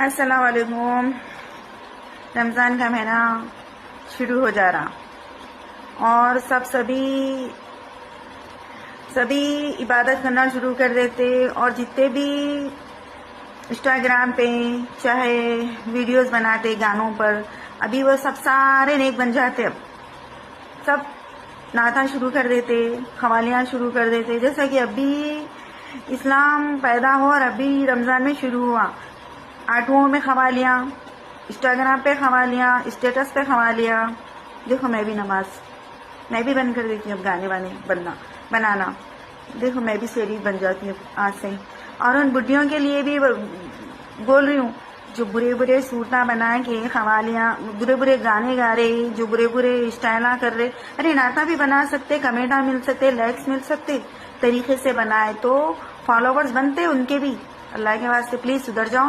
السلام علیکم. رمضان کا مہینہ شروع ہو جا رہا اور سبھی عبادت کرنا شروع کر دیتے، اور جتنے بھی انسٹاگرام پہ چاہے ویڈیوز بناتے گانوں پر، ابھی وہ سب سارے نیک بن جاتے. اب سب نعتیں شروع کر دیتے، قوالیاں شروع کر دیتے، جیسا کہ ابھی اسلام پیدا ہو اور ابھی رمضان میں شروع ہوا. آٹوؤں میں قوالیاں، انسٹاگرام پہ قوالیاں، اسٹیٹس پہ قوالیاں. دیکھو میں بھی بند کر دیتی ہوں اب گانے وانے بنانا. دیکھو میں بھی سیری بن جاتی ہوں آج سے. اور ان بڈھیوں کے لیے بھی بول رہی ہوں جو برے صورتیں بنا کے قوالیاں، برے گانے گا رہے، جو برے اسٹائلاں کر رہے. ارے نعتیں بھی بنا سکتے، کمنٹاں مل سکتے، لائکس مل سکتے. طریقے سے بنائے تو فالوورز بنتے ان کے بھی. اللہ کے واسطے پلیز سدھر جاؤ.